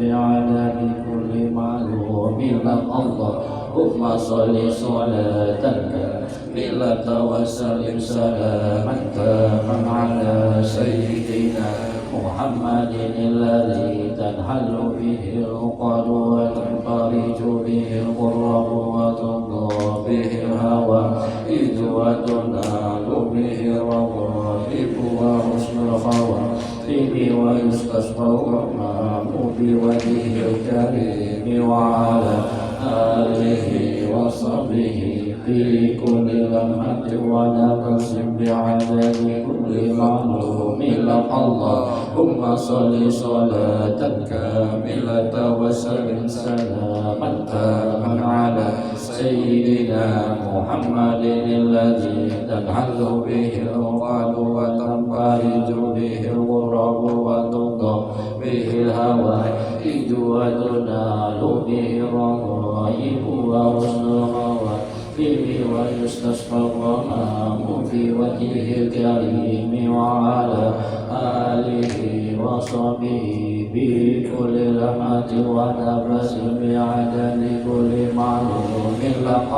بعدد كل معلوم لك اللهم صل صلاة كاملة وسلم سلاما تاما على سيدنا محمد الذي تنحل به العقد وتنفرج به الغرب وتنضى به الهوائج وتنال به الرغائب وحسن الخواتم ويستشفى الرحمن بوجهه الكريم وعلى آله وصحبه في كل لمحة ونفس بعدد كل معلوم لك اللهم صل صلاة كاملة وسلم سلاما تاما على سيدنا محمد الذي تنحل به العقد وتنفرج به الغرب وتنضى به الهوائج وتنال به الرغائب وحسن الخواتم ويستشفى الغمام في وجهه الكريم وعلى آله وصحبه بكل لمحة ونفس بعدد كل معلوم لك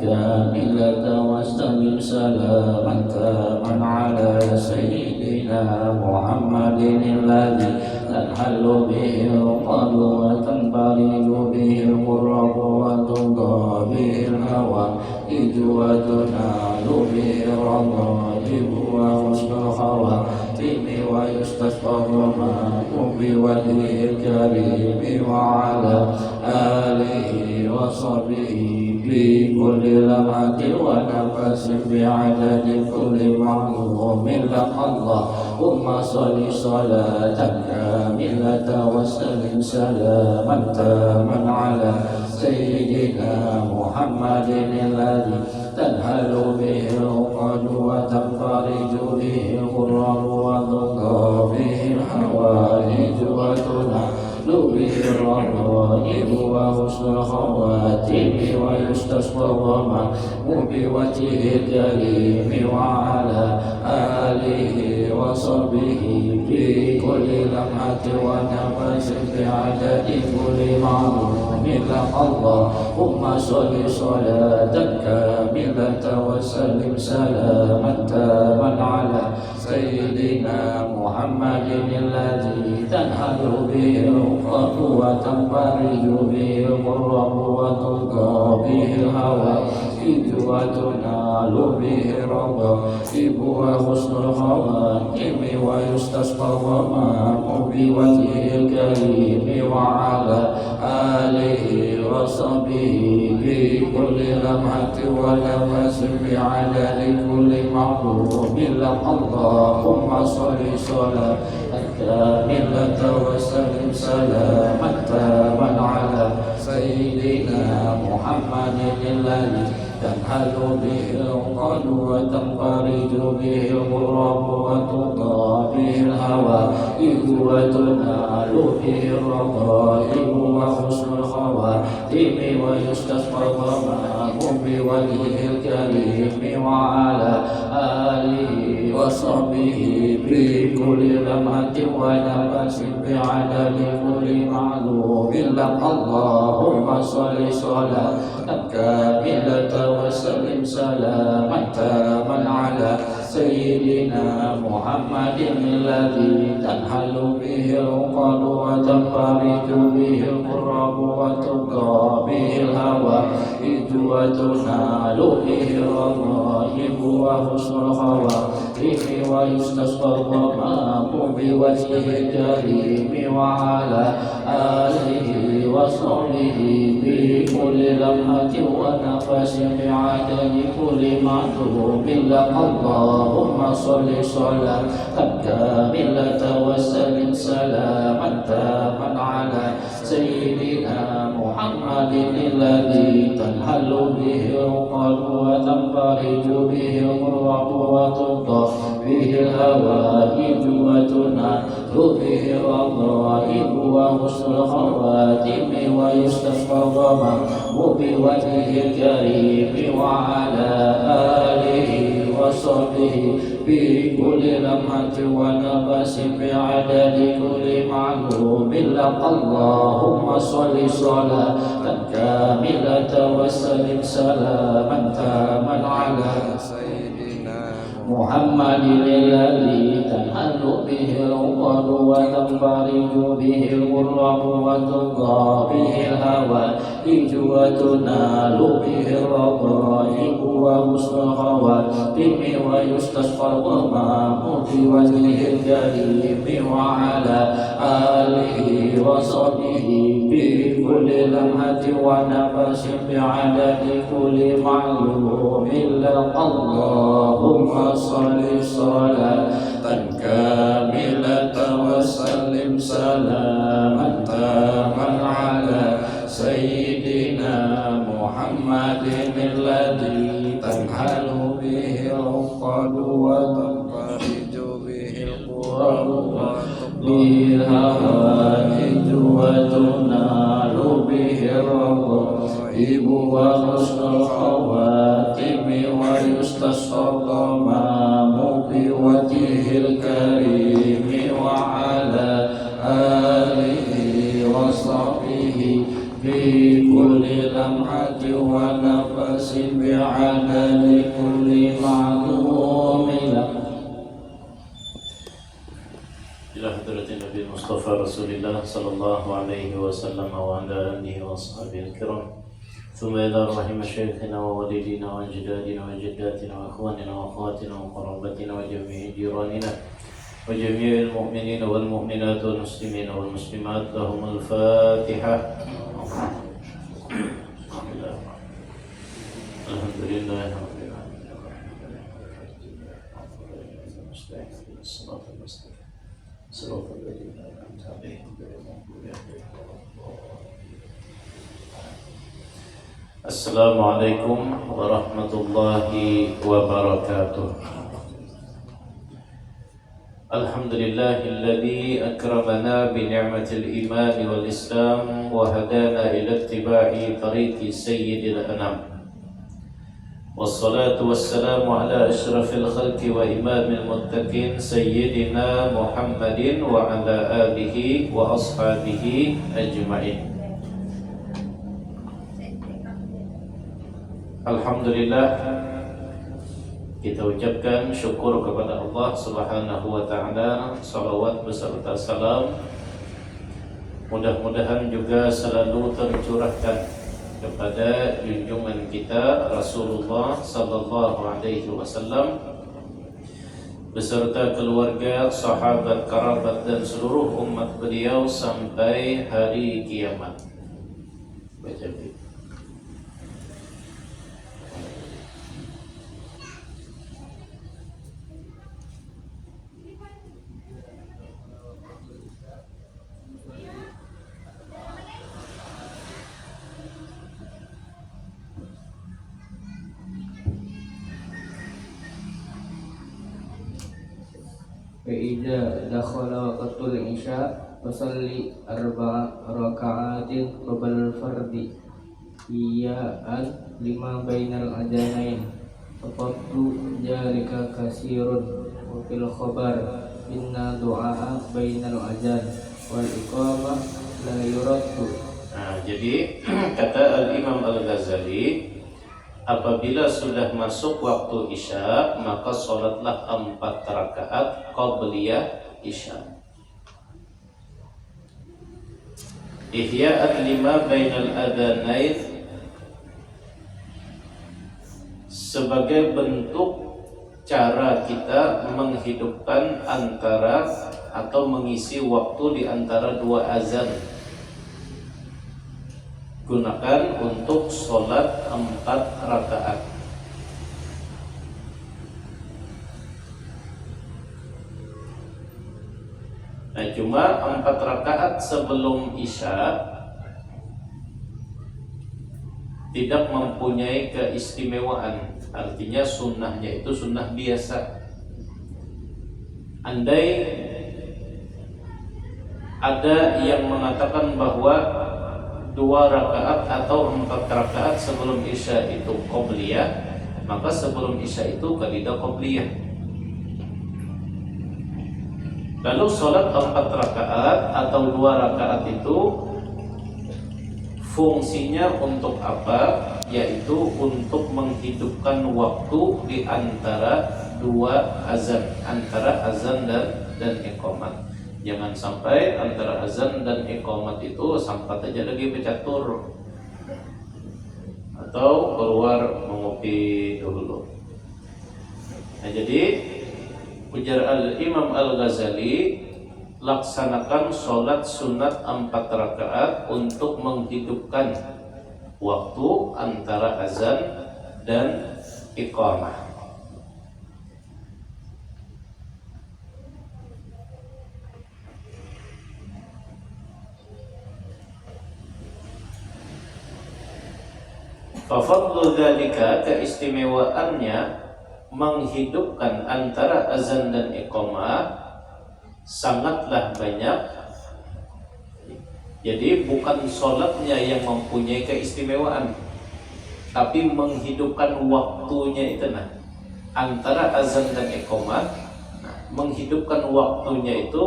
كاملة واستقم سلاما تاما على سيدنا محمد الذي تنحل به العقد وتنفرج به الغرب وتنضى به الهوائج وتنال به الرغائب وحسن الخواتم ويستشفى الرحمن بوجهه الكريم وعلى آله وصحبه في كل لمحة ونفس بعدد كل معلوم لك اللهم صل صلاة كاملة وسلم سلاما تاما على سيدنا محمد الذي تنهل به العقد وتنفرج به الغرب وتنضى به الهوائج وتنال به الرغائب وحسن الخواتم ويستشفى الرحمن بوجهه الكريم وعلى آله وصحبه في كل لمحة ونفس بعدد كل معلوم لك اللهم صل صلاة كاملة وسلم سلاما تاما على سيدنا محمد الذي تنحل به العقد وتنفرج به الغرب وتنضى به الهوائج وتنال به الرغائب وحسن الخواتم ويستسقى الغمام بوجهه الكريم وعلى آله وصحبه في كل لمحة ونفس بعدد كل معلوم لك اللهم صل صلاة كاملة وسلم سلاما تاما على سيدنا محمد الذي تنحل به العقد وتنفرج به الغرب وتنضى به الهوائج وتنال به الرغائب وحسن الخواتم ويستسقى الغمام بوجهه الكريم وعلى آله وصحبه في كل لمحة ونفس بعدد كل معلوم لك اللهم صل صلاة كاملة وسلم سلاما تاما على سيدنا محمد الذي تنحل به العقد وتنفرج به الغرب وتنضى به الهوائج وتنال به الرغائب وحسن الخواتم ويستسقى الغمام بوجهه الكريم وعلى آله وصحبه في كل لمحة ونفس بعدد كل معلوم لك اللهم صل صلاة كاملة وسلم سلاما تاما على سيدنا محمد الذي تنحل به العقد وتنفرج به الغرب وتنضى به الهوائج وتنال به الرغائب الرغائب وحسن الخواتم ويستسقى الغمام بوجهه الكريم وعلى آله وصحبه في كل لمحة ونفس بعدد كل معلوم لك اللهم صل صلاة كاملة وسلم سلاما تاما على سيدنا محمد الذي تنحل به العقد وتنفرج به الغرب وترضى به الهوائج وتنال به الرغائب وحسن الخواتم ويستسقى الغمام بوجهه الكريم وعلى آله وصحبه في كل لمحة ونفس بعدد كل معلوم لك اللهم صل صلاة كاملة وسلم سلاما تاما على سيدنا محمد الذي تنحل به العقد وتنفرج به الكرب بالهوائج وتنال به الرغائب وحسن الخواتم ويستسقى الغمام بوجهه الكريم وعلى آله وصحبه في كل لمحة ونفس بعدد كل معلوم له. إلى حضرة النبي المصطفى رسول الله صلى الله عليه وسلم وعلى آله وأصحابه الكرام، ثم إلى أرواح مشايخنا ووالدينا وأجدادنا وجداتنا وأخواننا وأخواتنا وقرابتنا وجميع جيراننا وجميع المؤمنين والمؤمنات والمسلمين والمسلمات. لهم الفاتحة. الحمد لله رب العالمين. صراط الذين أنعمت عليهم غير المغضوب عليهم. Assalamualaikum warahmatullahi wabarakatuh. Alhamdulillahilladzi akramana bi ni'matil iman wal islam wa hadana ila ittiba'i tariqi sayyidil anam. Wassalatu wassalamu ala asyrafil khalqi wa imamil muttaqin sayyidina Muhammadin wa ala alihi wa ashabihi ajma'in. Alhamdulillah, kita ucapkan syukur kepada Allah Subhanahu wa ta'ala. Salawat beserta salam mudah-mudahan juga selalu tercurahkan kepada junjungan kita Rasulullah sallallahu alaihi wasallam beserta keluarga, sahabat, kerabat dan seluruh umat beliau sampai hari kiamat. Baca gitu. فإذا دخل وقت العشاء فصلي 4 ركعات قبل الفرد إياء لما بين الأذانين فقد ذلك كثير وفي الخبر إن دعاء بين الأذان والإقامة لا يرد. Jadi kata Al-Imam Al-Ghazali, apabila sudah masuk waktu Isya, maka sholatlah 4 rakaat qabliyah Isya. Ihya'at lima bainal adhanain, sebagai bentuk cara kita menghidupkan antara atau mengisi waktu di antara 2 azan. Gunakan untuk sholat 4 rakaat. Nah, cuma 4 rakaat sebelum Isya tidak mempunyai keistimewaan. Artinya sunnahnya itu sunnah biasa. Andai Ada yang mengatakan bahwa 2 rakaat atau 4 rakaat sebelum Isya itu qobliyah, maka sebelum Isya itu qaidah qobliyah. Lalu sholat 4 rakaat atau 2 rakaat itu fungsinya untuk apa? Yaitu untuk menghidupkan waktu di antara 2 azan, antara azan dan iqamat. Jangan sampai antara azan dan iqamat itu sampai aja lagi bercatur atau keluar mengopi dulu. Nah, jadi ujar Imam Al-Ghazali, laksanakan sholat sunat 4 rakaat untuk menghidupkan waktu antara azan dan iqamah. Fafadlu dzalika, keistimewaannya menghidupkan antara azan dan iqamah sangatlah banyak. Jadi bukan sholatnya yang mempunyai keistimewaan, tapi menghidupkan waktunya itu antara azan dan iqamah. Menghidupkan waktunya itu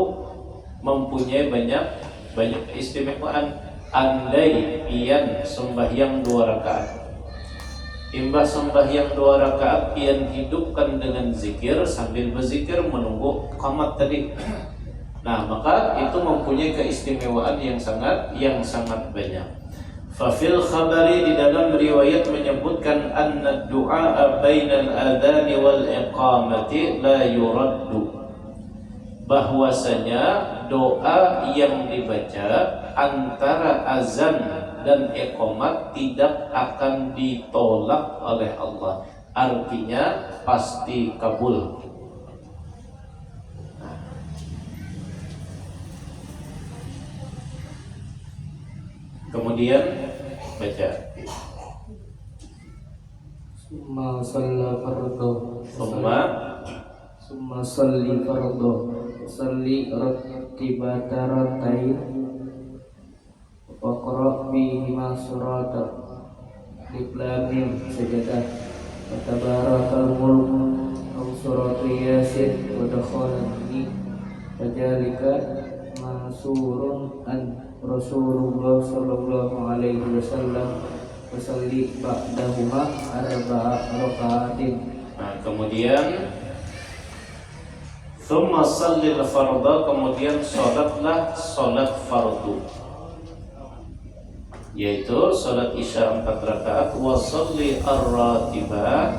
mempunyai banyak keistimewaan. Andai pian sembahyang 2 rakaat, imbah sembahyang 2 rakaat pian hidupkan dengan zikir sambil berzikir menunggu qamat tadi. Nah, maka itu mempunyai keistimewaan yang sangat banyak. Fafil khabari, di dalam riwayat menyebutkan anna du'a bainal adhan wal iqamati la yuraddu, bahwasanya doa yang dibaca antara azan dan iqamat tidak akan ditolak oleh Allah, artinya pasti kabul. Kemudian baca Summa shalla fardhu Summa salli fardhu salli rattibatan waqra' bihima surata Iqlamim sajadah Tabarakal mulk Aw suratu Yasin wa dakhalani Fajalika masurun an Rasulullah sallallahu alaihi wasallam Wasalli ba'dahuma 4 raka'atin. Nah, kemudian thumma shallil fardha, kemudian sholatlah sholat fardu, yaitu sholat isya 4 rakaat, wa sholli ar-ratibah,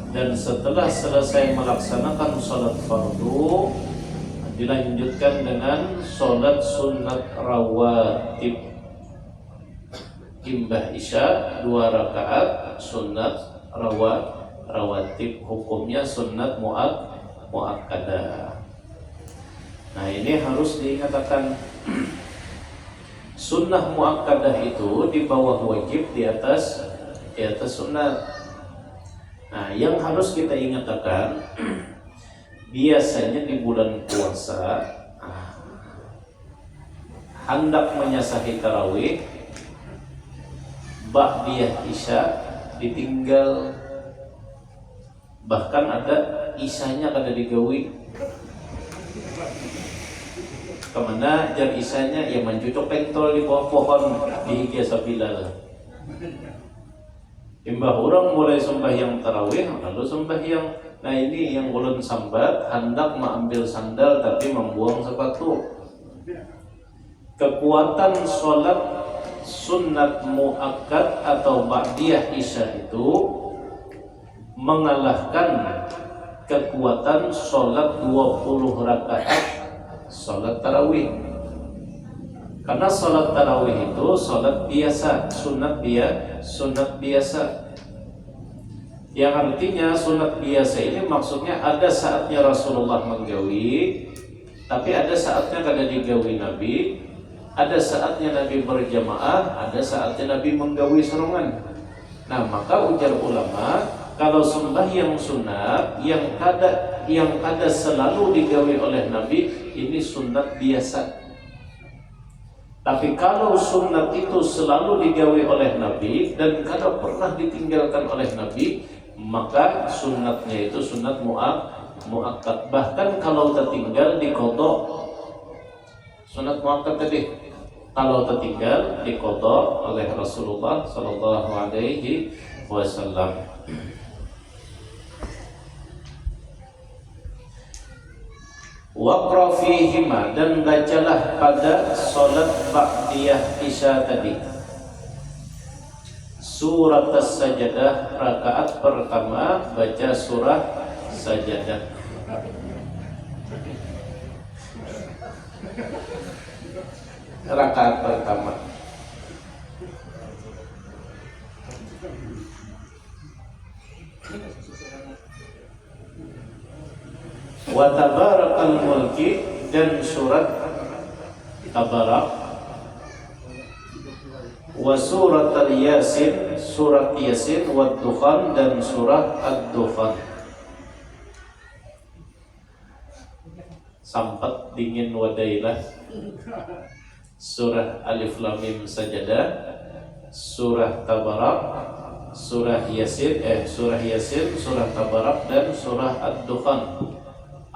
dan setelah selesai melaksanakan sholat fardu dilanjutkan dengan sholat sunat rawatib. Imbah isya 2 rakaat sunat rawatib, hukumnya sunat muakkadah. Nah, ini harus diingatkan. Sunnah muakkadah itu di bawah wajib, di atas sunat. Nah, yang harus kita ingatkan, biasanya di bulan puasa hendak menyasahi tarawih, ba'diyah isya ditinggal, bahkan ada isyanya kada digawi. Kemana jam isyanya? Ya mencucuk pentol di bawah pohon di Higiasa Bilal. Imbah orang mulai sembahyang tarawih lalu sembahyang. Nah, ini yang ulun sambat, hendak mengambil sandal tapi membuang sepatu. Kekuatan sholat sunat muakkad atau ba'diyah isya itu mengalahkan kekuatan sholat 20 rakaat sholat tarawih. Karena sholat tarawih itu sholat biasa, sunat biasa. Yang artinya sunat biasa ini maksudnya ada saatnya Rasulullah menggawi, tapi ada saatnya kada digawi Nabi. Ada saatnya Nabi berjamaah, ada saatnya Nabi menggawi serongan. Nah, maka ujar ulama, kalau sembahyang sunat yang kada selalu digawi oleh Nabi, ini sunat biasa. Tapi kalau sunat itu selalu digawe oleh Nabi dan kada pernah ditinggalkan oleh Nabi, maka sunatnya itu sunat muakkad. Bahkan kalau tertinggal diqadha. Sunat muakkad tadi kalau tertinggal diqadha oleh Rasulullah sallallahu alaihi wasallam. Waqra fihima, dan bacalah pada solat ba'diyah isya tadi surat as-sajadah, rakaat pertama baca surah sajadah. Rakaat pertama. Wa tabarakal mulki, dan surat tabarak. Wa surat al-yasin, surat yasin. Wa dukhan, dan surah ad-dukhan. Sampat dingin wadailah. Surah alif lam mim sajadah, surah tabarak, surah yasin, surah tabarak, dan surah ad-dukhan.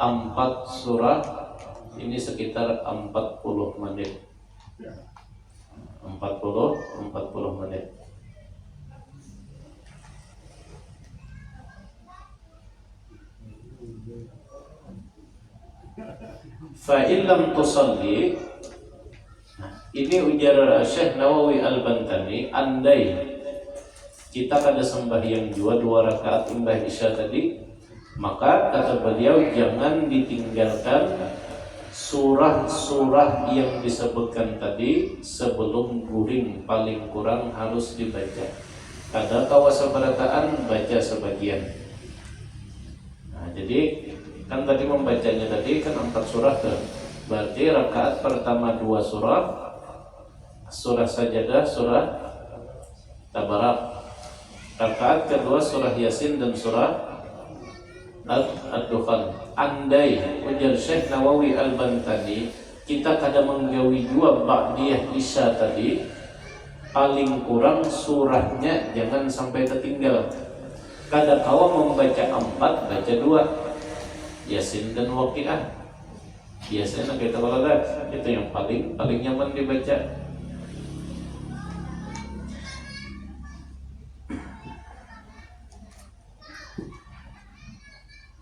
4 surah ini sekitar 40 menit. 40 menit. Fa illam tusalli, ini ujar Syekh Nawawi Al-Bantani, andai kita kada sembahyang dua rakaat imbah isya tadi, maka kata beliau jangan ditinggalkan surah-surah yang disebutkan tadi sebelum guring, paling kurang harus dibaca. Kada kawasa berataan baca sebagian. Nah, jadi kan tadi membacanya tadi kan 4 surah tuh. Berarti rakaat pertama 2 surah, surah sajadah, surah tabarak. Rakaat kedua surah yasin dan surah ad-dukhan. Andai ujar Syekh Nawawi Al-Bantani kita kada menggawi 2 ba'diyah isya tadi, paling kurang surahnya jangan sampai tertinggal. Kada kawa membaca 4, baca 2, yasin dan waqiah. Biasanya kita balagat itu yang paling nyaman dibaca.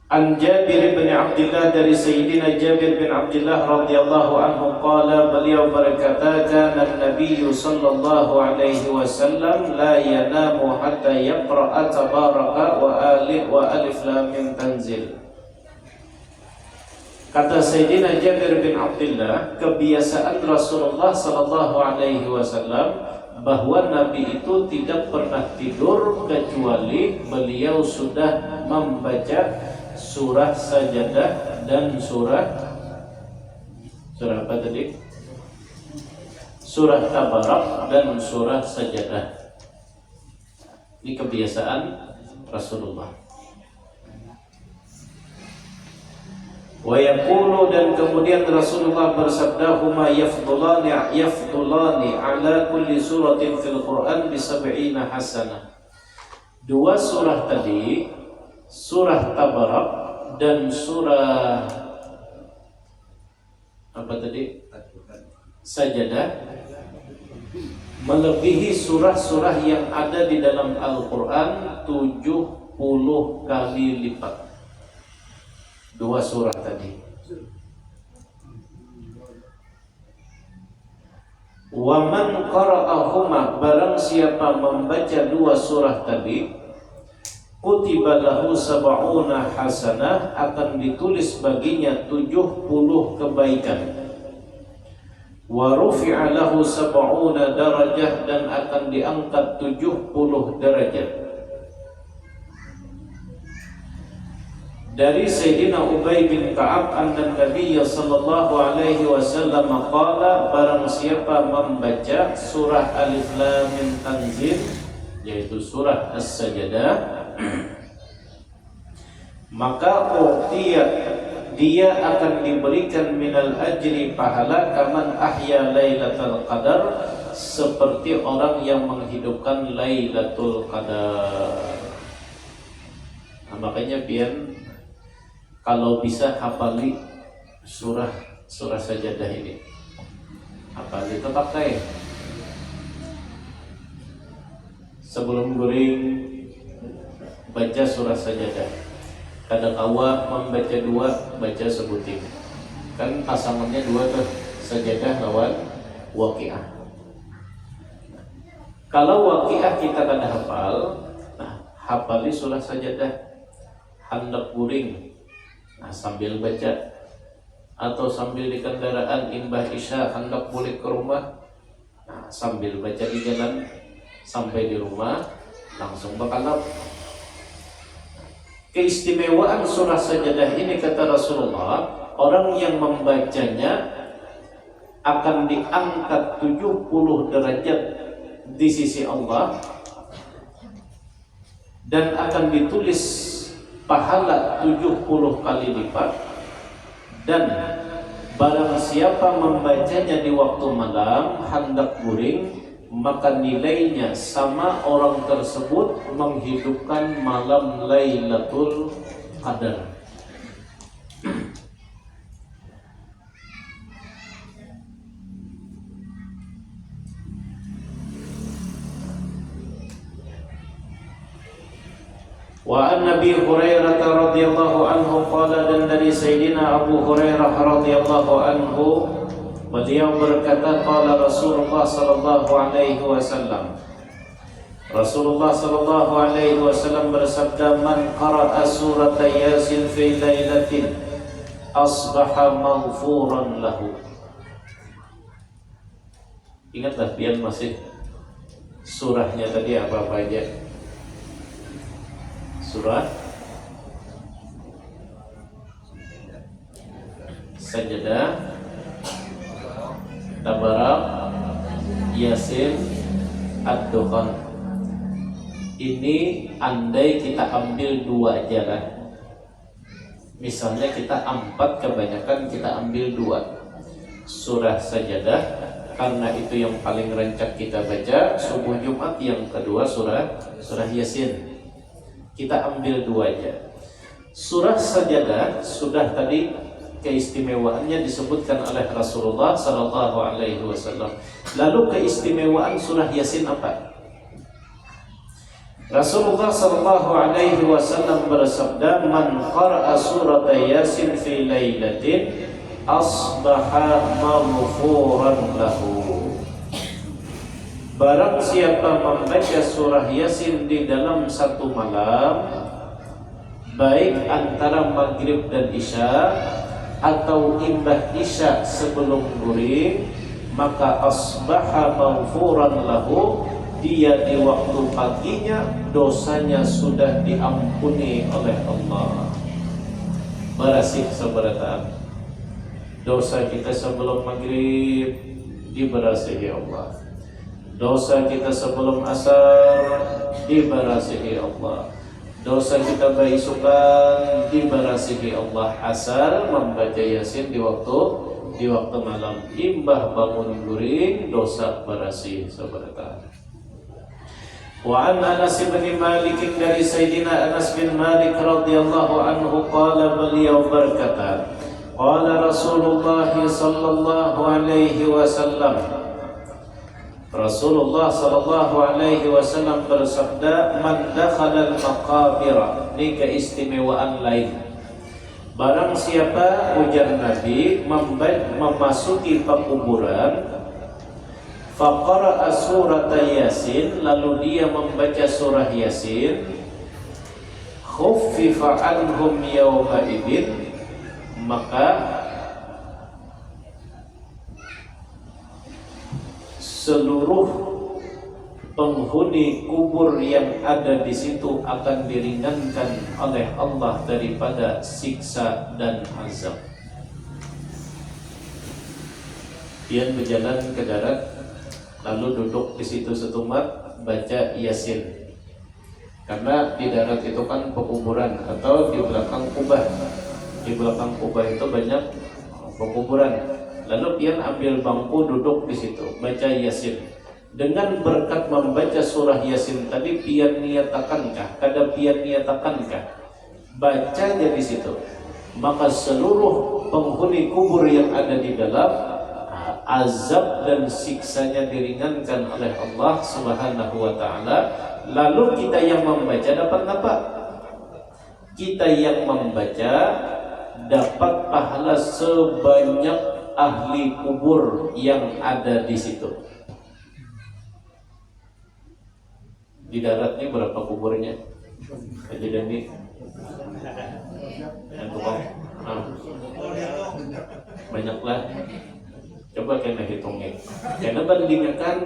An Jabir bin Abdullah, dari Sayyidina Jabir bin Abdullah radhiyallahu anhu qala, beliau berkata, kana Nabi sallallahu alaihi wasallam la yanamu hatta yaqra'a tabaraka wa alif lam mim tanzil. Kata Sayyidina Jabir bin Abdullah, kebiasaan Rasulullah sallallahu alaihi wasallam bahwa Nabi itu tidak pernah tidur kecuali beliau sudah membaca surah sajadah dan surah apa tadi? Surah tabarak dan surah sajadah. Ini kebiasaan Rasulullah. Wa yaqulu, dan kemudian Rasulullah bersabda, huma yafdulani ala kulli suratin fil Quran bi 70 hasanah. 2 surah tadi, surah tabarak dan surah apa tadi? Sajadah, melebihi surah-surah yang ada di dalam Al-Quran 70 kali lipat. 2 surah tadi. Wa man qara'ahuma, barang siapa membaca 2 surah tadi, kutiba lahu 70 hasanah, akan ditulis baginya 70 kebaikan. Wa rufi'a lahu 70 darajah, dan akan diangkat 70 derajat. Dari Sayyidina Ubay bin Ka'ab anna Nabiya sallallahu alaihi wasallam qala, barang siapa membaca surah Alif Lam Mim Tanzil, yaitu surah As-Sajadah, maka dia akan diberikan minal ajri pahala kaman ahya lailatul qadar, seperti orang yang menghidupkan Lailatul Qadar. Nah, makanya pian kalau bisa hafali surah Sajadah ini. Hafali tetap kayak sebelum guring baca surah Sajadah. Kadang awal membaca 2, baca sebutin. Kan pasangannya 2 tuh, Sajadah lawan Waqiah. Kalau Waqiah kita kada hafal, nah hafali surah Sajadah, hendak guring, nah sambil baca, atau sambil di kendaraan imbah isya hendak balik ke rumah, nah sambil baca di jalan, sampai di rumah langsung bakalap. Keistimewaan surah Sajadah ini kata Rasulullah, orang yang membacanya akan diangkat 70 derajat di sisi Allah dan akan ditulis pahala 70 kali lipat, dan barang siapa membacanya di waktu malam hendak guring, maka nilainya sama orang tersebut menghidupkan malam Lailatul Qadar. Wa an Nabi Hurairah radhiyallahu anhu qala, dan dari Sayyidina Abu Hurairah radhiyallahu anhu beliau berkata, qala Rasulullah sallallahu alaihi wasallam, Rasulullah sallallahu alaihi wasallam bersabda, man qara'a surat Yasin fi lailatin asbaha maghfuran lahu. Ingatlah biar masih surahnya tadi apa-apa aja. Surah Sajadah, Tabarak, Yasin, Ad-Dukhan. Ini andai kita ambil 2 aja lah. Misalnya kita 4, kebanyakan kita ambil 2. Surah Sajadah, karena itu yang paling rancak kita baca subuh Jumat. Yang kedua surah Yasin. Kita ambil 2 aja. Surah Sajadah sudah tadi keistimewaannya disebutkan oleh Rasulullah sallallahu alaihi wasallam. Lalu keistimewaan surah Yasin apa? Rasulullah sallallahu alaihi wasallam bersabda, man qara'a surat Yasin fi lailatin asbaha maghfuran lahu. Barang siapa membaca surah Yasin di dalam satu malam, baik antara maghrib dan isya atau imbah isya sebelum guring, maka asbaha maghfuran lahu, dia di waktu paginya dosanya sudah diampuni oleh Allah. Berasih seberataan dosa kita sebelum maghrib diberasihi Allah, dosa kita sebelum asar diberasihi Allah, dosa kita baisukan diberasihi Allah, asal membaca Yasin di waktu malam. Imbah bangun guring dosa berasih seberata. Wa an Anas bin Malik, dari Sayyidina Anas bin Malik radhiyallahu anhu qala, beliau berkata, qala Rasulullah sallallahu alaihi wasallam, Rasulullah sallallahu alaihi wasallam bersabda, man dakhala al-maqabira. Ini keistimewaan lain. Barang siapa, ujar Nabi, memasuki pekuburan, faqara'a surat Yasin, lalu dia membaca surah Yasin, khuffifa anhum yawma idzin, maka seluruh penghuni kubur yang ada di situ akan diringankan oleh Allah daripada siksa dan azab. Dia berjalan ke darat, lalu duduk di situ setumat, baca Yasin. Karena di darat itu kan pekuburan atau di belakang kubah. Di belakang kubah itu banyak pekuburan. Lalu pian ambil bangku duduk di situ, baca Yasin. Dengan berkat membaca surah Yasin tadi pian niatakankah? Kada pian niatakankah? Bacanya di situ, maka seluruh penghuni kubur yang ada di dalam azab dan siksanya diringankan oleh Allah Subhanahu wa taala. Lalu kita yang membaca dapat apa? Kita yang membaca dapat pahala sebanyak ahli kubur yang ada di situ. Di darat ini berapa kuburnya? Kejadian ini yang tukang banyaklah. Coba kena hitungnya. Karena bandingkan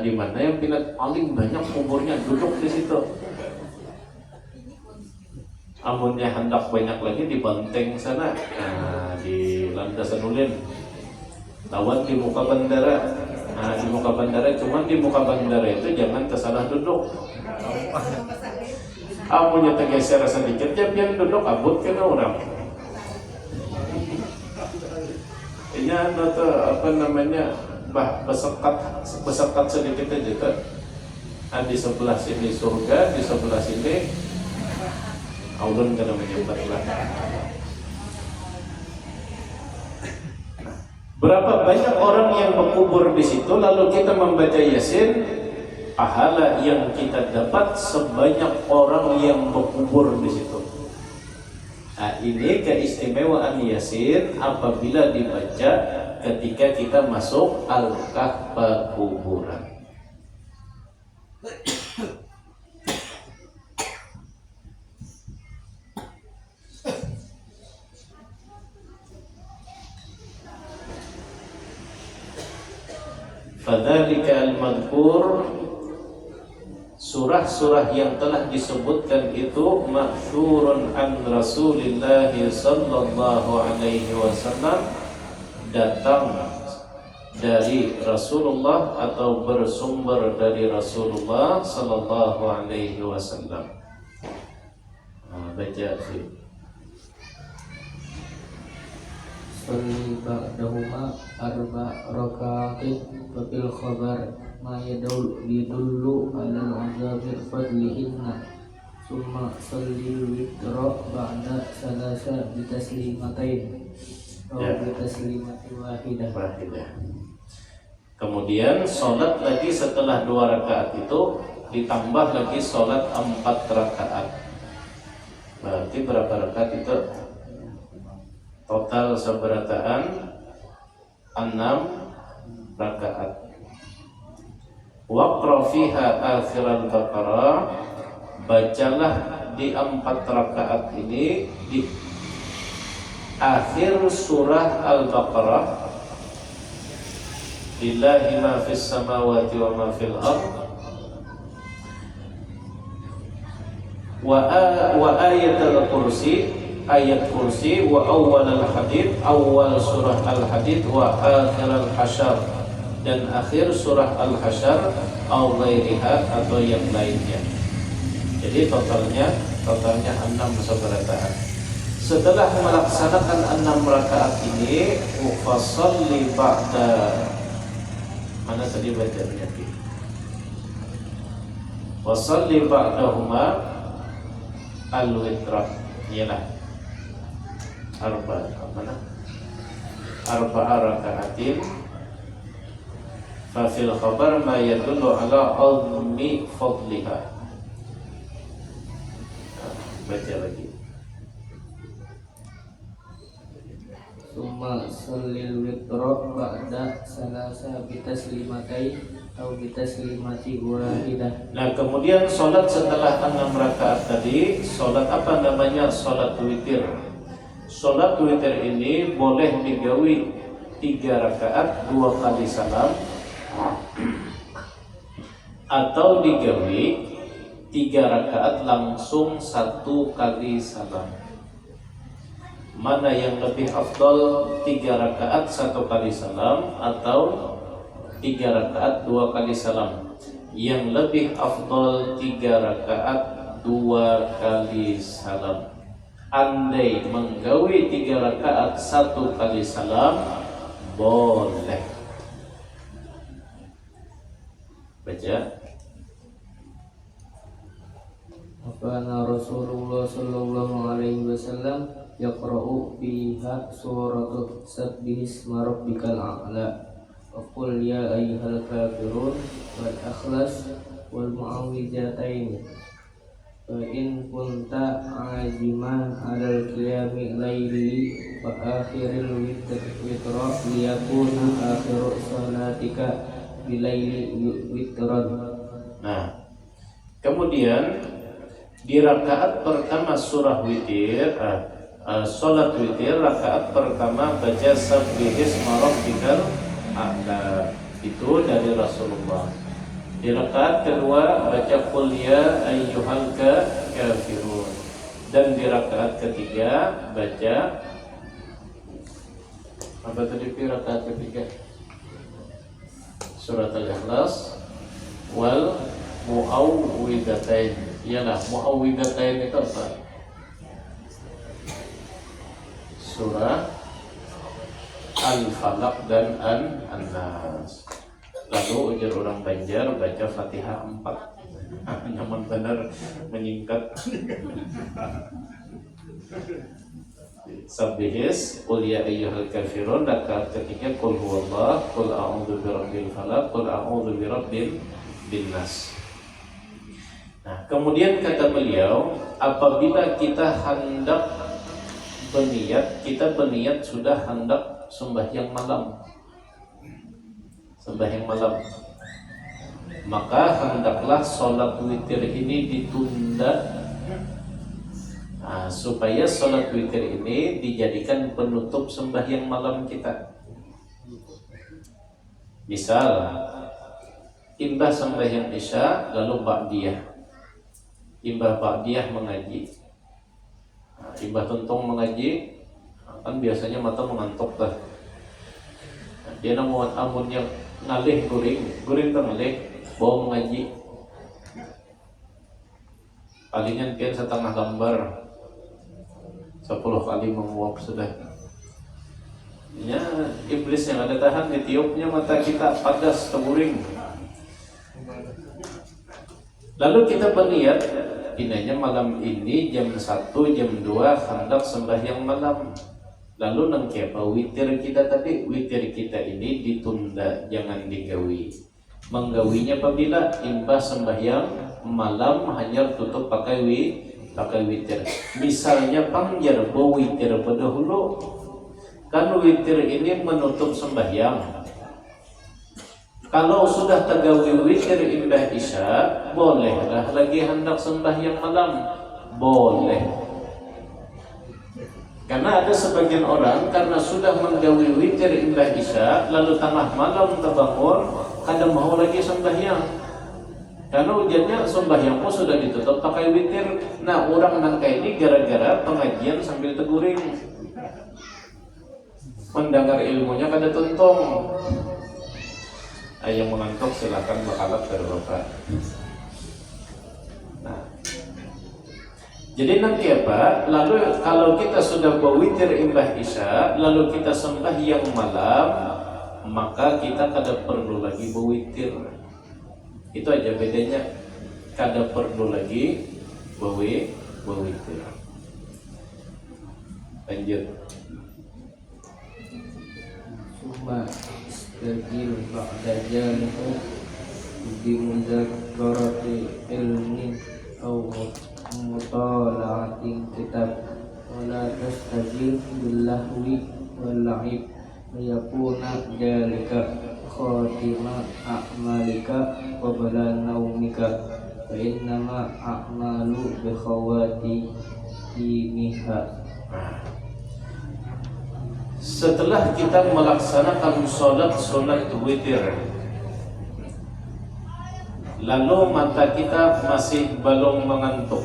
di mana yang paling banyak kuburnya duduk di situ. Amunnya hendak banyak lagi di Banteng sana, di Landasan Ulin, lawan di muka bandara. Di muka bandara, cuman di muka bandara itu jangan kesalah duduk. Amunnya tergeser sedikit, ya biar duduk abut kena orang. Ini apa namanya, besekat sedikit aja kan. Di sebelah sini surga, di sebelah sini aulun kena menyebut lah. Berapa banyak orang yang berkubur di situ, lalu kita membaca Yasin, pahala yang kita dapat sebanyak orang yang berkubur di situ. Ini keistimewaan Yasin apabila dibaca ketika kita masuk al-kahf kuburan. Fadzalika al-madhkur, surah-surah yang telah disebutkan itu masyhurun an Rasulillah sallallahu alaihi wasallam, datang dari Rasulullah atau bersumber dari Rasulullah sallallahu alaihi wasallam. Baca sih. Salli ba'dahuma arba' raka'atin wa fil khabar ma yadullu ala azabi fadlihinna, summa salli witra ba'da salasa bitaslimatain atau bitaslimati wahidah. Kemudian sholat lagi setelah 2 rakaat itu ditambah lagi sholat 4 rakaat. Berarti berapa rakaat itu? Total seberataan 6 rakaat. Waqra fiha akhir al-Baqarah, bacalah di 4 rakaat ini di akhir surah Al-Baqarah. Lillahi ma fis samawati wa ma fil ardh wa ayatul kursi, ayat kursi, wa awal al-hadid, awal surah al-hadid, wa akhir al-hasyar, dan akhir surah al-hasyar, au ghairiha, atau yang lainnya. Jadi totalnya 6 seberataan. Setelah melaksanakan 6 rakaat ini, fasalli ba'da, mana tadi bacanya? Fasalli ba'dahuma al-witra, ialah arba'a raka'atin fa fil khabar ma yadullu ala azmi fadliha. Baca lagi. Summa sallil witra ba'da salasa bitaslimatain atau bitaslimati wahidah. Nah, kemudian sholat setelah 6 rakaat tadi, sholat apa namanya? Sholat witir. Sholat witir ini boleh digawi 3 rakaat 2 kali salam, atau digawi 3 rakaat langsung 1 kali salam. Mana yang lebih afdal, 3 rakaat 1 kali salam atau 3 rakaat 2 kali salam? Yang lebih afdal 3 rakaat 2 kali salam. andai menggawi 3 rakaat 1 kali salam boleh. Baca. Kana Rasulullah sallallahu alaihi wasallam yaqra'u fiha suratul Sabbihisma rabbikal a'la wa qul ya ayyuhal kafirun wal ikhlas wal mu'awwidhatain fa in kunta aziman 'alal qiyami laili wa akhiril witra liyakuna akhiru salatika bilaili witran. Nah, kemudian di rakaat pertama surah witir, salat witir rakaat pertama baca Sabbihisma rabbikal a'la, itu dari Rasulullah. Di rakaat kedua baca qul ya ayyuhal kafirun, dan di rakaat ketiga baca apa tadi di rakaat ketiga? Surat Al-Ikhlas wal mu'awwidhatain. Iyalah, mu'awwidhatain itu apa? Surah Al-Falaq dan An-Nas. Lalu ujar orang Banjar baca Fatihah 4. Nyaman benar menyingkat. Sabbihis qul ya ayyuhal kafirun, rakaat ketiga qul huwallah, qul a'udzu birabbil falaq, qul a'udzu birabbil nas. Nah, kemudian kata beliau, apabila kita hendak berniat, kita berniat sudah hendak sembahyang malam, maka hendaklah sholat witir ini ditunda, supaya sholat witir ini dijadikan penutup sembahyang malam kita. Misal imbah sembahyang isya lalu ba'diyah, imbah ba'diyah mengaji, imbah tuntung mengaji, kan biasanya mata mengantuk dah. Dia namun amunnya ngalih guring ngalih bawa mengaji, palingan kian setengah lembar 10 kali menguap sudah. Ya, iblis yang ada tahan ditiupnya mata kita padas teguring. Lalu kita berniat, inanya malam ini jam 1, jam 2 hendak sembahyang malam. Lalu nangkepa witir kita tadi, witir kita ini ditunda, jangan digawi. Menggawinya apabila imbah sembahyang malam hanya tutup pakai witir. Misalnya pangjar witir pada hulu, kan witir ini menutup sembahyang. Kalau sudah tagawi witir imbah isya, bolehlah lagi hendak sembahyang malam, boleh. Karena ada sebagian orang karena sudah menggawi witir imbah isya, lalu tengah malam terbangun, kadang mau lagi sembahyang. Karena ujiannya sembahyangmu sudah ditutup pakai witir. Nah, orang nangka ini gara-gara pengajian sambil teguring, mendengar ilmunya kada tuntung. Yang mengantuk silakan bakalat dari bapak. Nah, jadi nanti apa? Lalu kalau kita sudah berwitir imbah isya, lalu kita sembahyang malam, maka kita kada perlu lagi berwitir. Itu aja bedanya, kada perlu lagi berwitir. Lanjut. Summa istajil ba'da jalihu bi mudzakarati ilmin aw mutala'atin kitab wala tastajil billahwi wal la'ib liyakuna jalika khatima a'malika qabla naumika fa innama a'malu bi khawati imiha. Setelah kita melaksanakan sholat witir, lalu mata kita masih belum mengantuk,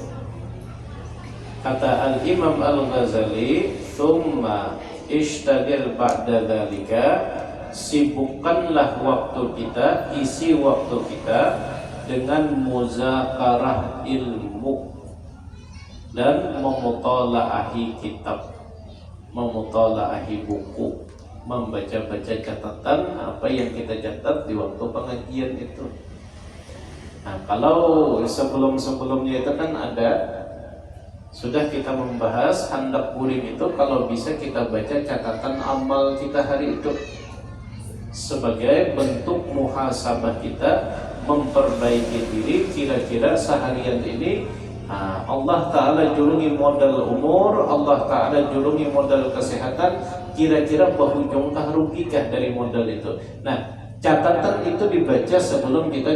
kata Al-Imam Al-Ghazali, thumma ishtagil ba'da dhalika, sibukkanlah waktu kita, isi waktu kita dengan muzakarah ilmu. dan memutolaahi kitab, memutolaahi buku, membaca-baca catatan apa yang kita catat di waktu pengajian itu. Nah, kalau sebelum-sebelumnya itu kan ada, sudah kita membahas hendak guring itu kalau bisa kita baca catatan amal kita hari itu sebagai bentuk muhasabah kita, memperbaiki diri. Kira-kira seharian ini Allah Ta'ala jurungi modal umur, Allah Ta'ala jurungi modal kesehatan, kira-kira bahujungkah rugikah dari modal itu. Nah, catatan itu dibaca sebelum kita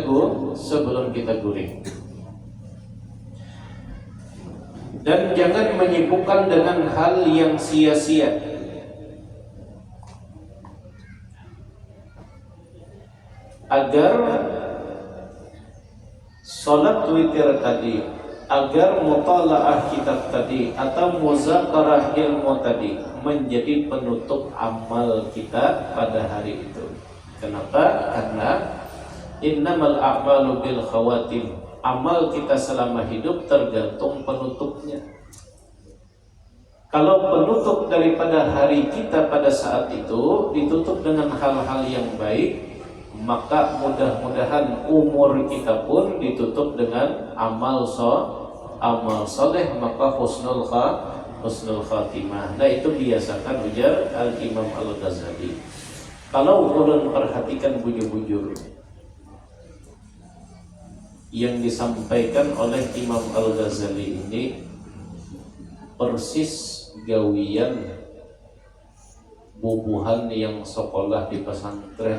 guring. Dan jangan menyibukkan dengan hal yang sia-sia. Agar sholat witir tadi, agar mutalaah kitab tadi atau muzakarah ilmu tadi menjadi penutup amal kita pada hari itu. Kenapa? Karena innamal a'malu bil khawatim. Amal kita selama hidup tergantung penutupnya. Kalau penutup daripada hari kita pada saat itu ditutup dengan hal-hal yang baik, maka mudah-mudahan umur kita pun ditutup dengan amal soleh, maka husnul khatimah. Nah, itu biasakan ujar Al-Imam Al-Ghazali. Kalau ulun perhatikan bujur-bujur yang disampaikan oleh Imam Al-Ghazali ini persis gawian bubuhan yang sekolah di pesantren.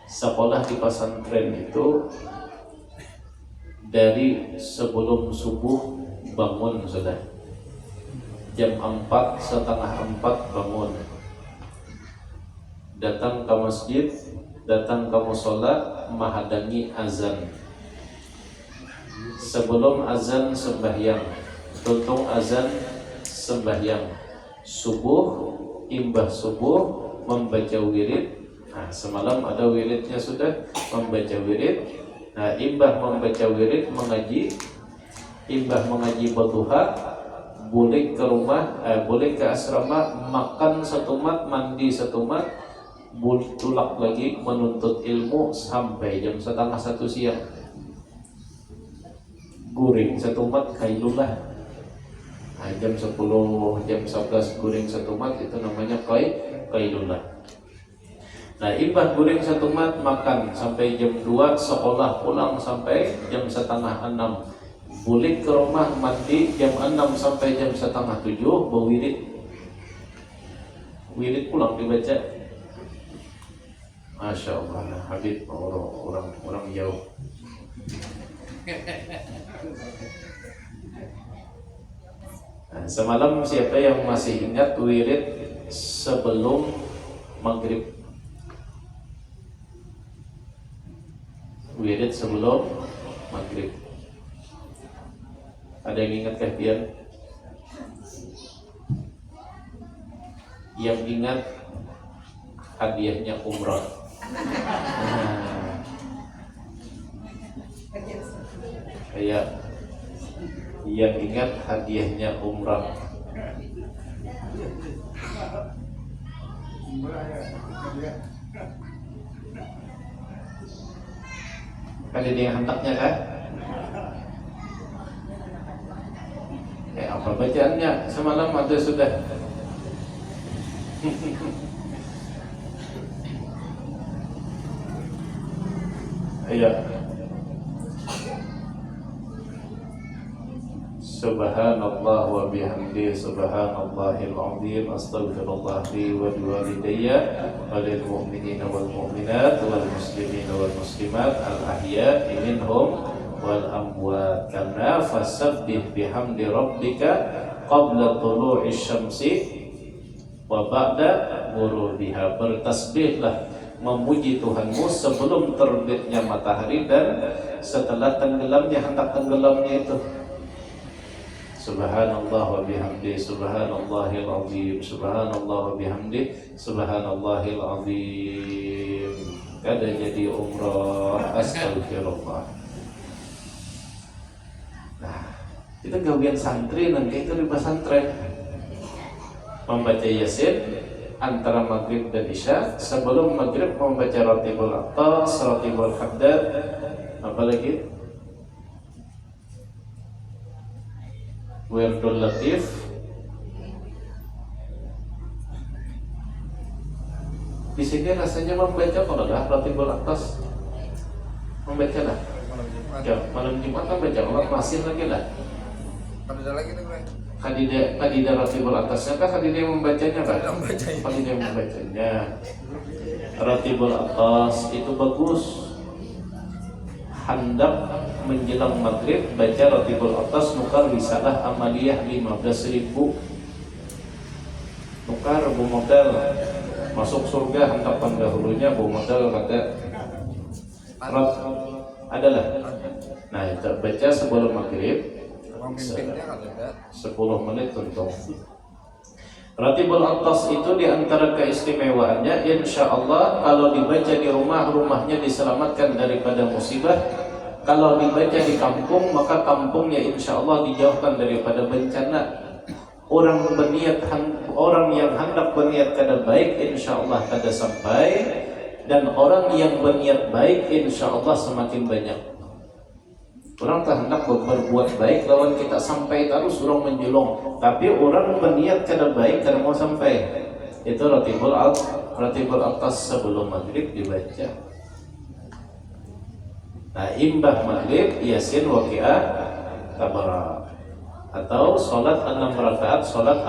Sekolah di pesantren itu dari sebelum subuh bangun sudah. Jam 4, setengah 4 bangun. Datang ke masjid, datang ke musola, menghadiri azan. Sebelum azan sembahyang, tutung azan sembahyang. Subuh, imbah subuh membaca wirid. Nah, semalam ada wiridnya sudah, membaca wirid. Nah, imbah membaca wirid, mengaji. Imbah mengaji berduha, boleh ke rumah, boleh ke asrama, makan setumat, mandi setumat, tulak lagi menuntut ilmu sampai jam 12:30 siang. Guring setumat kailullah. Nah, jam 10, jam 11 guring setumat itu namanya kailullah. Nah, imbah guring setumat makan sampai jam 2, sekolah pulang sampai jam 5:30. Boleh ke rumah mandi jam 6 sampai jam 6:30 berwirid. Wirid pulang dibaca. Masya Allah, Habib orang jauh. Nah, semalam siapa yang masih ingat wirid sebelum maghrib? Wirid sebelum maghrib. Ada yang ingat kah pian? Yang ingat hadiahnya umrah. Kayak yang ingat hadiahnya umrah. Kan ada yang hentaknya kan? Apa bacaannya? Semalam ada sudah. Iya. Subhanallah wa bihamdihi subhanallahil azim, astaghfirullah li wa liwalidayya wa lil mu'minina wal mu'minat wal muslimina wal muslimat al ahya'i minhum wal amwat. Karena fasabbih bihamdi rabbika qabla tulu'i syamsi wa ba'da ghurubiha. Bertasbihlah, memuji Tuhanmu sebelum terbitnya matahari dan setelah tenggelamnya, hendak tenggelamnya itu. Subhanallah wa bihamdi subhanallahil azim, subhanallah wa bihamdi subhanallahil azim. Kada jadi umrah, astagfirullah. Nah, Kita gawian santri nanti itu di pesantren membaca Yasin antara maghrib dan isya. Sebelum maghrib membaca Ratibul Aqtas, Ratibul Haddad, apalagi Wirdul Latif. Di sini rasanya membaca kalau dah Ratibul Aqtas membaca lah. Ya, malam Jumat kan baca Allah masih lagi lah. Ada lagi nih gue. Kadida Ratibul Aqtasnya kan kadida yang membacanya kan? Kadida yang membacanya. Ratibul Aqtas itu bagus. Hendak menjelang maghrib baca Ratibul Aqtas, nukar risalah amaliyah 15.000. Nukar bu modal masuk surga hendak pendahulunya bu modal kata adalah. Nah itu baca sebelum maghrib 10 menit untung. Ratibul Aqtas itu diantara keistimewaannya, insya Allah kalau dibaca di rumah, rumahnya diselamatkan daripada musibah. Kalau dibaca di kampung, maka kampungnya insya Allah dijauhkan daripada bencana. Orang yang hendak berniat kada baik, insya Allah kada sampai. Dan orang yang berniat baik, insya Allah semakin banyak. Orang tak hendak berbuat baik, lawan kita sampai terus orang menjulung. Tapi orang berniat kada baik, kada mau sampai. Itu Ratibul Aqtas sebelum maghrib dibaca. Nah, imbah maghrib Yasin, Waqiah, Tabarak, atau sholat 6 rakaat, sholat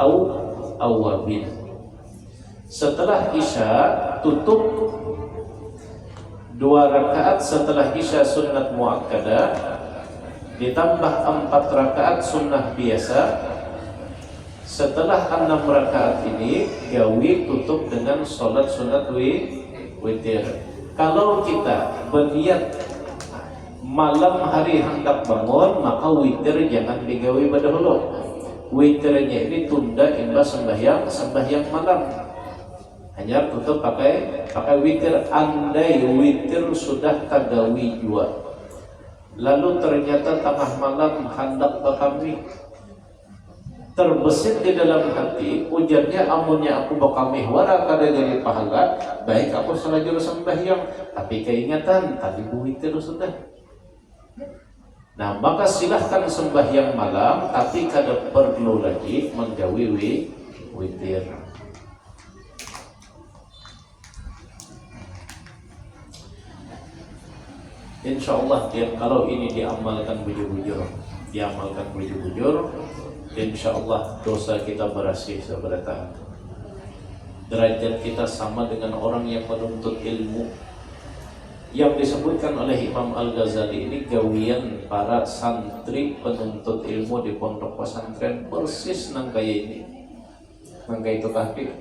awwabin. Setelah isya tutup 2 rakaat setelah isya sunnat muakkadah, ditambah 4 rakaat sunnah biasa. Setelah 6 rakaat ini gawi tutup dengan sholat sunat witir. Kalau kita berniat malam hari hendak bangun, maka witir jangan digawi pada dulu. Witirnya ini tunda imbah sembahyang malam. Hanya tutup pakai witir. Andai witir sudah tagawi jua, lalu ternyata tengah malam hendak bakami, terbesit di dalam hati ujarnya, amunnya aku bakami wara kada jadi pahala, baik aku selajur sembahyang, tapi keingatan tadi witir sudah. Nah maka silahkan sembahyang malam, tapi kada perlu lagi menggawi witir. Insya Allah kalau ini diamalkan bujur-bujur, insya Allah dosa kita bersih seberatan. Derajat kita sama dengan orang yang menuntut ilmu. Yang disebutkan oleh Imam Al-Ghazali ini gawian para santri penuntut ilmu di pondok pesantren persis nang kaya ini, nang kaya itu kahfi.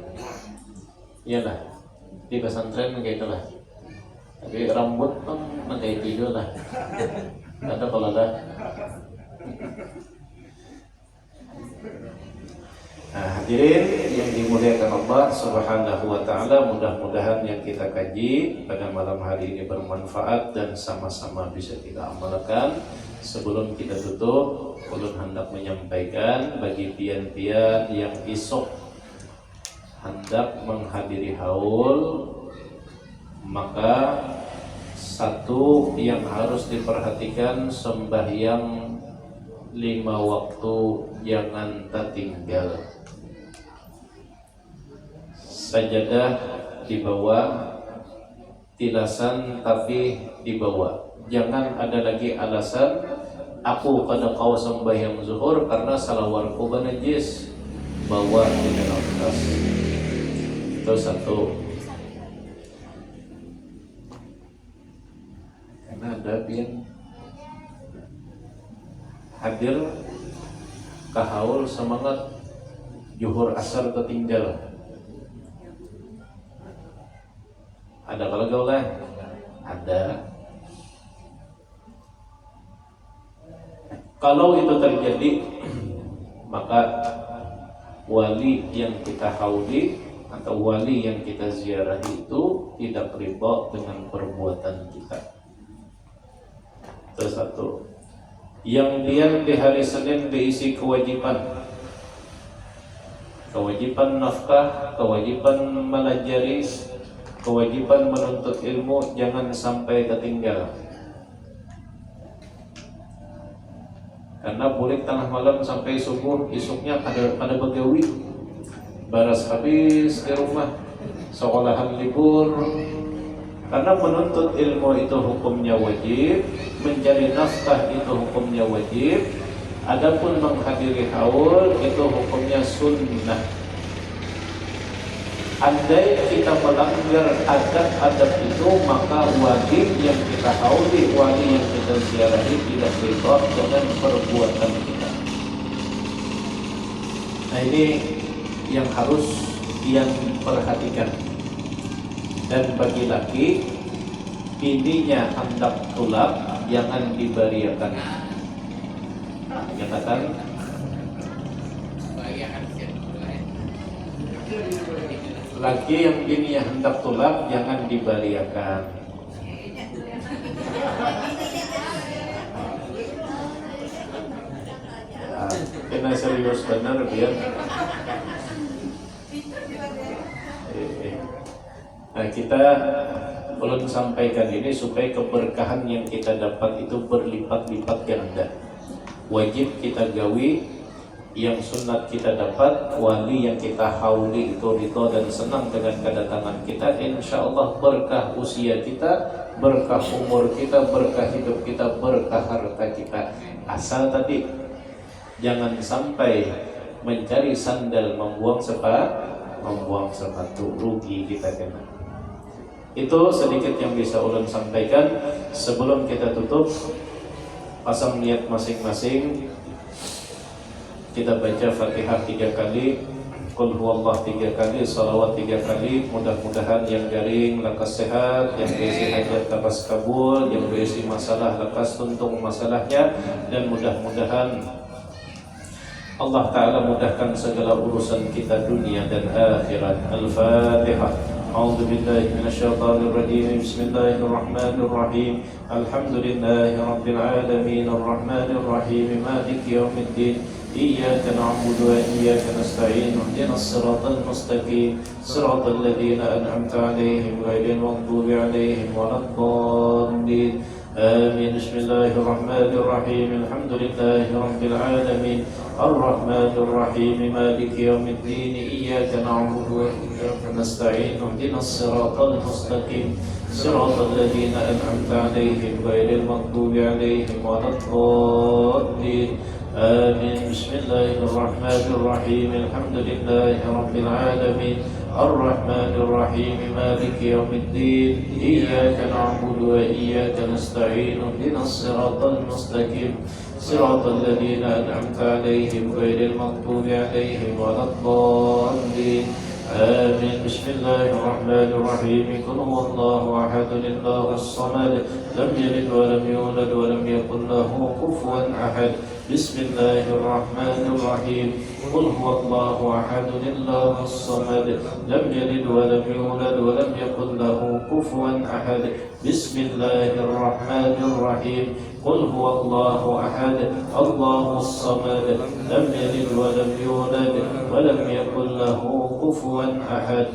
Iyalah di pesantren nang kaya itulah. Tapi rambut pun nanti video lah. Ada kalau ada. Nah, hadirin yang dimuliakan Allah Subhanahu wa taala, mudah-mudahan yang kita kaji pada malam hari ini bermanfaat dan sama-sama bisa kita amalkan. Sebelum kita tutup, ulun hendak menyampaikan bagi pian-pian yang esok hendak menghadiri haul, maka satu yang harus diperhatikan, sembahyang 5 waktu jangan tertinggal. Sajadah dibawa, tilasan tapi dibawa. Jangan ada lagi alasan aku kada kau sembahyang zuhur karena salawarku najis, bawa di dalam tas. Itu satu. Karena ada yang hadir kahaul semangat zuhur asar tertinggal. Ada kalau kau lah, ada. Kalau itu terjadi, maka wali yang kita hauli atau wali yang kita ziarahi itu tidak ridha dengan perbuatan kita. Itu satu. Yang dia di hari Senin diisi kewajiban nafkah, kewajiban melajari, kewajiban menuntut ilmu, jangan sampai ketinggalan. Karena boleh tengah malam sampai subuh, esoknya pada begawi, baras habis di rumah, sekolahan libur. Karena menuntut ilmu itu hukumnya wajib, mencari nafkah itu hukumnya wajib, adapun menghadiri haul itu hukumnya sunnah. Andai kita melanggar adab-adab itu, maka wali yang kita hauli, wali yang kita ziarahi tidak ridha dengan perbuatan kita. Nah, ini yang harus yang perhatikan. Dan bagi laki, ininya hendak tulak, jangan dibariakan. Nyatakan laki yang bininya hendak tulak, jangan dibariakan. Ya, kena serius benar biar. Nah, kita belum sampaikan ini supaya keberkahan yang kita dapat itu berlipat-lipat ganda. Wajib kita gawi, yang sunat kita dapat, wali yang kita hauli itu ridha dan senang dengan kedatangan kita. Insya Allah berkah usia kita, berkah umur kita, berkah hidup kita, berkah harta kita. Asal tadi jangan sampai mencari sandal membuang sepatu, rugi kita kena. Itu sedikit yang bisa ulun sampaikan. Sebelum kita tutup, pasang niat masing-masing. Kita baca Fatihah 3 kali, Qul huwallah 3 kali, salawat 3 kali. Mudah-mudahan yang garing lekas sehat, yang berisi hajat lekas kabul, yang berisi masalah lekas tuntung masalahnya, dan mudah-mudahan Allah Ta'ala mudahkan segala urusan kita dunia dan akhirat. Al-Fatihah. أعوذ بالله من الشيطان الرجيم بسم الله الرحمن الرحيم الحمد لله رب العالمين الرحمن الرحيم مالك يوم الدين إياك نعبد وإياك نستعين اهدنا الصراط المستقيم صراط الذين أنعمت عليهم غير المغضوب عليهم ولا الضالين آمين. بسم الله الرحمن الرحيم الحمد لله رب العالمين الرحمن الرحيم مالك يوم الدين إياك نعبد وإياك نستعين اهدنا الصراط المستقيم صراط الذين أنعمت عليهم غير المغضوب عليهم ولا الضالين آمين. بسم الله الرحمن الرحيم الحمد لله رب العالمين الرحمن الرحيم مالك يوم الدين إياك نعبد وإياك نستعين اهدنا الصراط المستقيم صراط الذين أنعمت عليهم غير المغضوب عليهم ولا الضالين آمين. بسم الله الرحمن الرحيم قل هو الله أحد الله الصمد لم يلد ولم يولد ولم يكن له كفوا أحد بسم الله الرحمن الرحيم قل هو الله أحد الله الصمد لم يلد ولم يولد ولم يكن له كفوا أحد بسم الله الرحمن الرحيم قل هو الله أحد الله الصمد لم يلد ولم يولد ولم يكن له كفوا أحد.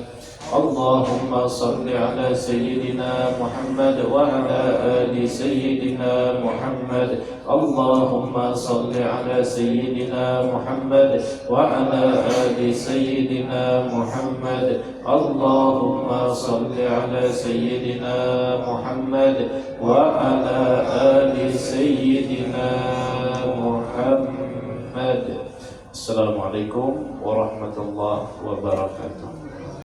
اللهم صل على سيدنا محمد وعلى آل سيدنا محمد. اللهم صل على سيدنا محمد وعلى آل سيدنا محمد. اللهم صل على سيدنا محمد وعلى آل سيدنا محمد. Assalamualaikum warahmatullahi wabarakatuh.